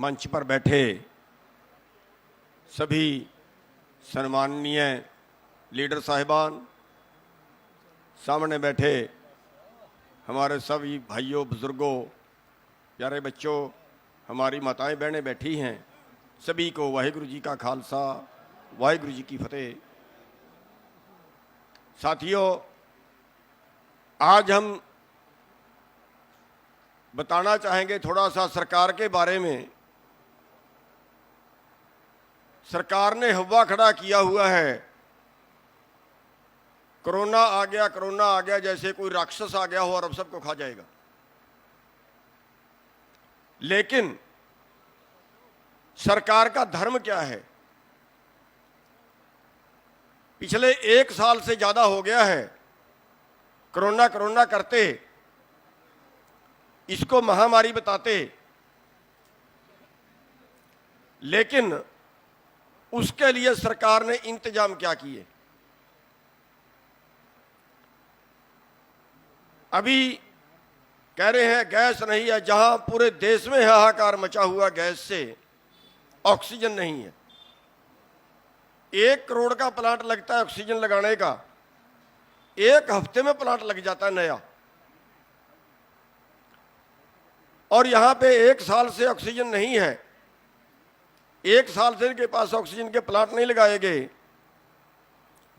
मंच पर बैठे सभी सम्माननीय लीडर साहिबान, सामने बैठे हमारे सभी भाइयों, बुजुर्गों, प्यारे बच्चों, हमारी माताएं बहनें बैठी हैं, सभी को वाहिगुरु जी का खालसा, वाहिगुरु जी की फतेह। साथियों, आज हम बताना चाहेंगे थोड़ा सा सरकार के बारे में। सरकार ने हवा खड़ा किया हुआ है, कोरोना आ गया, कोरोना आ गया, जैसे कोई राक्षस आ गया हो और अब सबको खा जाएगा। लेकिन सरकार का धर्म क्या है? पिछले 1 साल से ज्यादा हो गया है कोरोना कोरोना करते, इसको महामारी बताते, लेकिन उसके लिए सरकार ने इंतजाम क्या किए? अभी कह रहे हैं गैस नहीं है, जहां पूरे देश में हाहाकार मचा हुआ गैस से, ऑक्सीजन नहीं है। 1 करोड़ का प्लांट लगता है ऑक्सीजन लगाने का, 1 हफ्ते में प्लांट लग जाता है नया, और यहां पे 1 साल से ऑक्सीजन नहीं है। 1 साल से इनके पास ऑक्सीजन के प्लांट नहीं लगाए गए,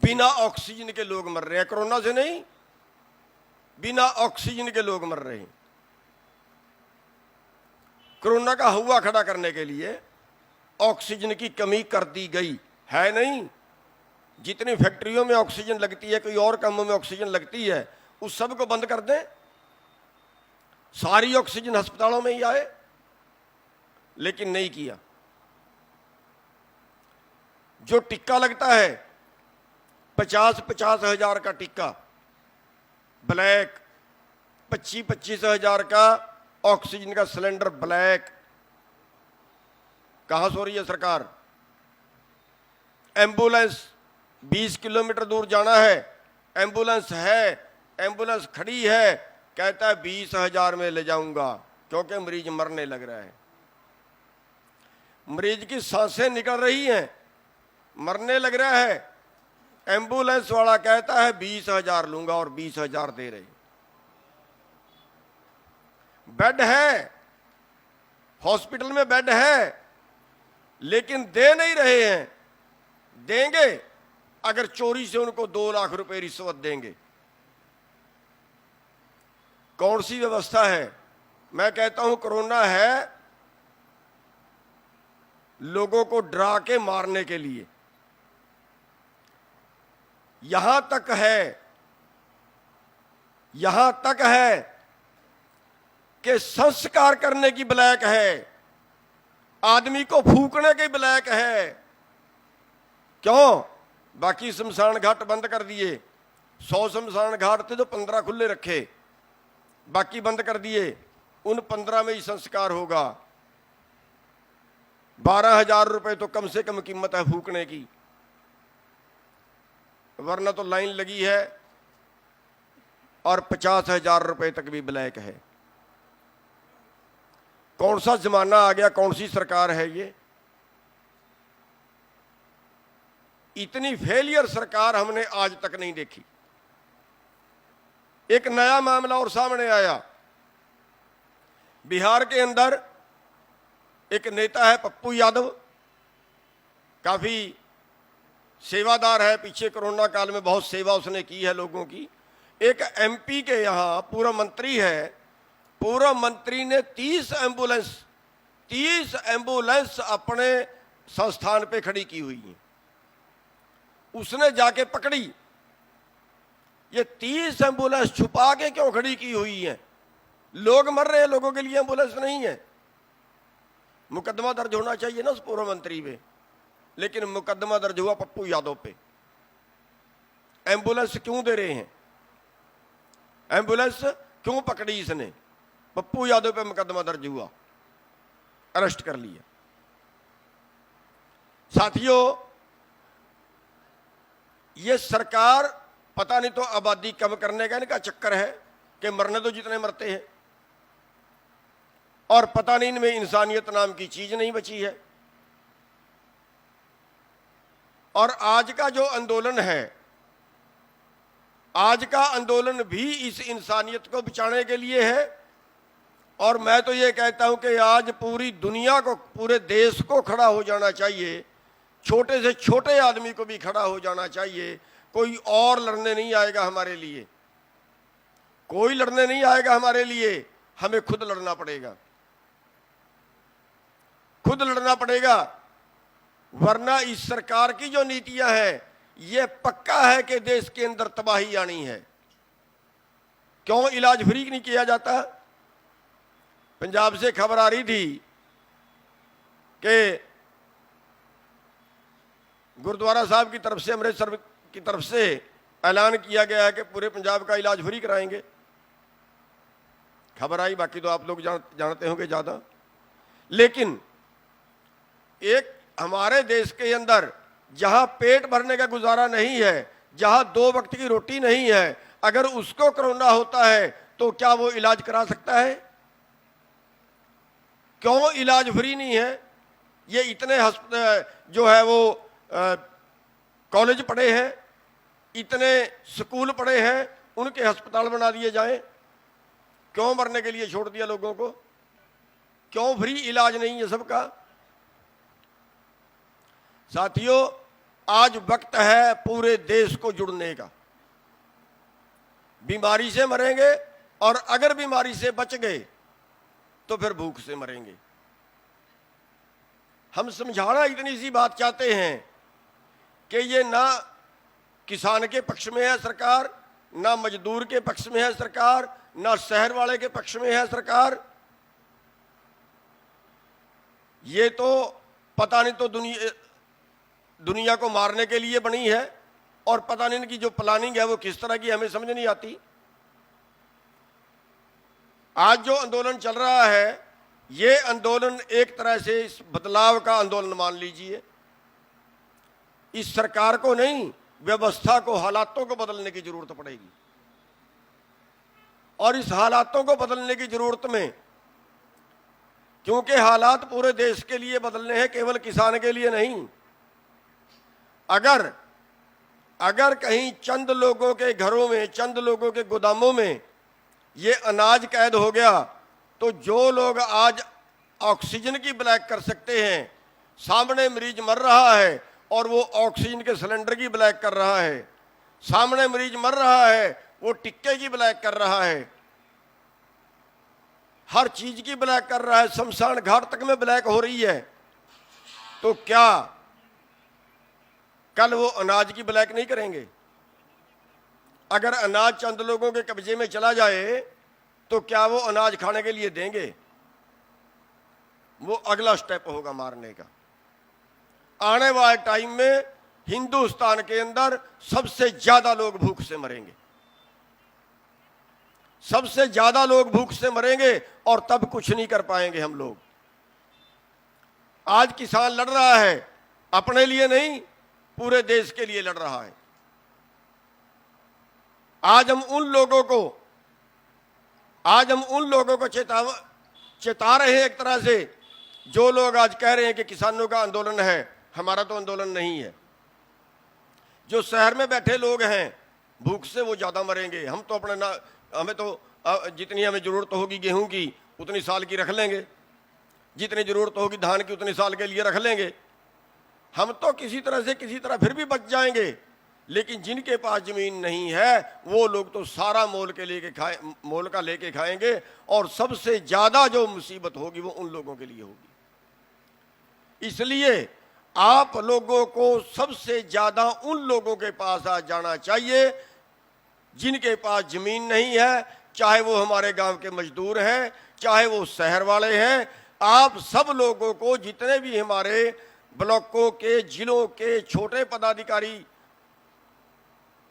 बिना ऑक्सीजन के लोग मर रहे हैं। कोरोना से नहीं, बिना ऑक्सीजन के लोग मर रहे हैं। कोरोना का हवा खड़ा करने के लिए ऑक्सीजन की कमी कर दी गई है। नहीं, जितनी फैक्ट्रियों में ऑक्सीजन लगती है, कोई और कामों में ऑक्सीजन लगती है, उस सब को बंद कर दें, सारी ऑक्सीजन अस्पतालों में ही आए, लेकिन नहीं किया। जो टिक्का लगता है 50-50 हजार का टिक्का, ब्लैक, 25-25 हजार का ऑक्सीजन का सिलेंडर ब्लैक, कहां सो रही है सरकार? एम्बुलेंस 20 किलोमीटर दूर जाना है, एम्बुलेंस है, एम्बुलेंस खड़ी है, कहता है 20 हजार में ले जाऊंगा, क्योंकि मरीज मरने लग रहा है। मरीज की सांसें निकल रही हैं, मरने लग रहा है, एम्बुलेंस वाला कहता है 20 हजार लूंगा और 20 हजार दे रहे। बेड है, हॉस्पिटल में बेड है, लेकिन दे नहीं रहे हैं। देंगे अगर चोरी से उनको 2 लाख रुपए रिश्वत देंगे। कौन सी व्यवस्था है? मैं कहता हूं कोरोना है लोगों को डरा के मारने के लिए। यहां तक है कि संस्कार करने की ब्लैक है, आदमी को फूकने की ब्लैक है। क्यों? बाकी शमशान घाट बंद कर दिए। 100 शमशान घाट थे तो 15 खुले रखे, बाकी बंद कर दिए। उन 15 में ही संस्कार होगा। 12,000 रुपए तो कम से कम कीमत है फूकने की, वरना तो लाइन लगी है, और 50,000 रुपए तक भी ब्लैक है। कौन सा जमाना आ गया? कौन सी सरकार है ये? इतनी फेलियर सरकार हमने आज तक नहीं देखी। एक नया मामला और सामने आया। बिहार के अंदर एक नेता है पप्पू यादव, काफी सेवादार है, पीछे कोरोना काल में बहुत सेवा उसने की है लोगों की। एक एमपी के यहां पूर्व मंत्री है, पूर्व मंत्री ने 30 एम्बुलेंस अपने संस्थान पे खड़ी की हुई है। उसने जाके पकड़ी। ये 30 एम्बुलेंस छुपा के क्यों खड़ी की हुई है? लोग मर रहे हैं, लोगों के लिए एम्बुलेंस नहीं है। मुकदमा दर्ज होना चाहिए ना उस पूर्व मंत्री पे, लेकिन मुकदमा दर्ज हुआ पप्पू यादव पे। एम्बुलेंस क्यों दे रहे हैं? एम्बुलेंस क्यों पकड़ी इसने? पप्पू यादव पे मुकदमा दर्ज हुआ, अरेस्ट कर लिया। साथियों, ये सरकार पता नहीं तो आबादी कम करने का इनका चक्कर है कि मरने तो जितने मरते हैं, और पता नहीं इनमें इंसानियत नाम की चीज नहीं बची है। और आज का जो आंदोलन है, आज का आंदोलन भी इस इंसानियत को बचाने के लिए है। और मैं तो ये कहता हूं कि आज पूरी दुनिया को, पूरे देश को खड़ा हो जाना चाहिए, छोटे से छोटे आदमी को भी खड़ा हो जाना चाहिए। कोई और लड़ने नहीं आएगा हमारे लिए, कोई लड़ने नहीं आएगा हमारे लिए, हमें खुद लड़ना पड़ेगा, खुद लड़ना पड़ेगा। वरना इस सरकार की जो नीतियां हैं, ये पक्का है कि देश के अंदर तबाही आनी है। क्यों इलाज फ्री नहीं किया जाता? पंजाब से खबर आ रही थी कि गुरुद्वारा साहब की तरफ से, अमृतसर की तरफ से ऐलान किया गया है कि पूरे पंजाब का इलाज फ्री कराएंगे। खबर आई, बाकी तो आप लोग जानते होंगे ज़्यादा। लेकिन एक हमारे देश के अंदर जहां पेट भरने का गुजारा नहीं है, जहां 2 वक्त की रोटी नहीं है, अगर उसको कोरोना होता है तो क्या वो इलाज करा सकता है? क्यों इलाज फ्री नहीं है? ये इतने जो है वो कॉलेज पढ़े हैं, इतने स्कूल पढ़े हैं, उनके अस्पताल बना दिए जाएं। क्यों मरने के लिए छोड़ दिया लोगों को? क्यों फ्री इलाज नहीं है सबका? साथियों, आज वक्त है पूरे देश को जुड़ने का। बीमारी से मरेंगे, और अगर बीमारी से बच गए तो फिर भूख से मरेंगे। हम समझाना इतनी सी बात चाहते हैं कि ये ना किसान के पक्ष में है सरकार, ना मजदूर के पक्ष में है सरकार, ना शहर वाले के पक्ष में है सरकार। ये तो पता नहीं तो दुनिया को मारने के लिए बनी है, और पता नहीं इनकी जो प्लानिंग है वो किस तरह की, हमें समझ नहीं आती। आज जो आंदोलन चल रहा है, ये आंदोलन एक तरह से इस बदलाव का आंदोलन मान लीजिए। इस सरकार को नहीं, व्यवस्था को, हालातों को बदलने की जरूरत पड़ेगी। और इस हालातों को बदलने की जरूरत में, क्योंकि हालात पूरे देश के लिए बदलने हैं, केवल किसान के लिए नहीं। अगर कहीं चंद लोगों के घरों में, चंद लोगों के गोदामों में ये अनाज कैद हो गया, तो जो लोग आज ऑक्सीजन की ब्लैक कर सकते हैं, सामने मरीज मर रहा है और वो ऑक्सीजन के सिलेंडर की ब्लैक कर रहा है, सामने मरीज मर रहा है, वो टिक्के की ब्लैक कर रहा है, हर चीज की ब्लैक कर रहा है, शमशान घाट तक में ब्लैक हो रही है। तो क्या कल वो अनाज की ब्लैक नहीं करेंगे? अगर अनाज चंद लोगों के कब्जे में चला जाए तो क्या वो अनाज खाने के लिए देंगे? वो अगला स्टेप होगा मारने का। आने वाले टाइम में हिंदुस्तान के अंदर सबसे ज्यादा लोग भूख से मरेंगे, सबसे ज्यादा लोग भूख से मरेंगे, और तब कुछ नहीं कर पाएंगे हम लोग। आज किसान लड़ रहा है, अपने लिए नहीं, पूरे देश के लिए लड़ रहा है। आज हम उन लोगों को चेता रहे हैं एक तरह से, जो लोग आज कह रहे हैं कि किसानों का आंदोलन है, हमारा तो आंदोलन नहीं है। जो शहर में बैठे लोग हैं, भूख से वो ज्यादा मरेंगे। हम तो हमें तो जितनी हमें जरूरत होगी गेहूं की, उतनी साल की रख लेंगे, जितनी जरूरत होगी धान की, उतनी साल के लिए रख लेंगे। हम तो किसी तरह फिर भी बच जाएंगे। लेकिन जिनके पास जमीन नहीं है, वो लोग तो सारा मोल का लेके खाएंगे, और सबसे ज्यादा जो मुसीबत होगी वो उन लोगों के लिए होगी। इसलिए आप लोगों को सबसे ज्यादा उन लोगों के पास आ जाना चाहिए जिनके पास जमीन नहीं है, चाहे वो हमारे गांव के मजदूर हैं, चाहे वो शहर वाले हैं। आप सब लोगों को, जितने भी हमारे ब्लॉकों के, जिलों के छोटे पदाधिकारी,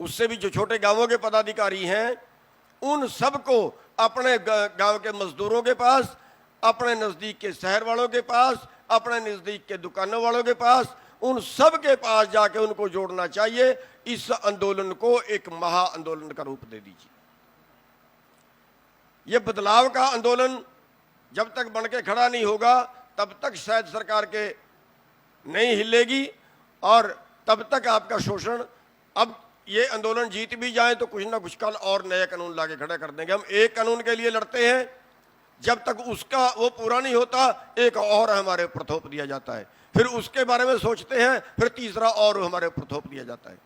उससे भी जो छोटे गांवों के पदाधिकारी हैं, उन सबको अपने गांव के मजदूरों के पास, अपने नजदीक के शहर वालों के पास, अपने नजदीक के दुकानों वालों के पास, उन सब के पास जाके उनको जोड़ना चाहिए। इस आंदोलन को एक महा आंदोलन का रूप दे दीजिए। ये बदलाव का आंदोलन जब तक बन के खड़ा नहीं होगा तब तक शायद सरकार के नहीं हिलेगी, और तब तक आपका शोषण, अब ये आंदोलन जीत भी जाए तो कुछ ना कुछ कल और नए कानून लाके खड़े कर देंगे। हम एक कानून के लिए लड़ते हैं, जब तक उसका वो पूरा नहीं होता एक और हमारे ऊपर थोप दिया जाता है, फिर उसके बारे में सोचते हैं, फिर तीसरा और हमारे ऊपर थोप दिया जाता है।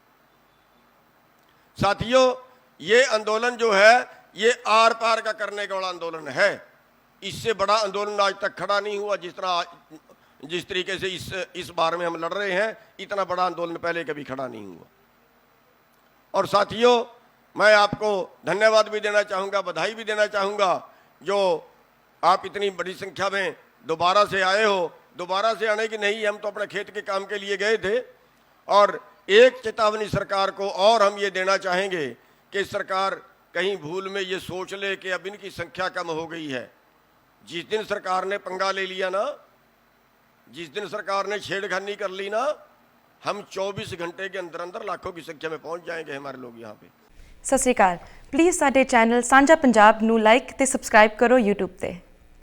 साथियों, ये आंदोलन जो है ये आर पार का करने का बड़ा आंदोलन है। इससे बड़ा आंदोलन आज तक खड़ा नहीं हुआ। जिस तरीके से इस बार में हम लड़ रहे हैं, इतना बड़ा आंदोलन पहले कभी खड़ा नहीं हुआ। और साथियों, मैं आपको धन्यवाद भी देना चाहूँगा, बधाई भी देना चाहूँगा, जो आप इतनी बड़ी संख्या में दोबारा से आए हो। दोबारा से आने की नहीं, हम तो अपने खेत के काम के लिए गए थे। और एक चेतावनी सरकार को और हम ये देना चाहेंगे कि सरकार कहीं भूल में ये सोच ले कि अब इनकी संख्या कम हो गई है। जिस दिन सरकार ने पंगा ले लिया ना, जिस दिन सरकार ने छेड़खानी कर ली ना, हम 24 घंटे के अंदर अंदर लाखों की संख्या में पहुंच जाएंगे हमारे लोग यहाँ पे। सत श्री अकाल। प्लीज़ साडे चैनल सांझा पंजाब नू लाइक ते सबसक्राइब करो यूट्यूब ते।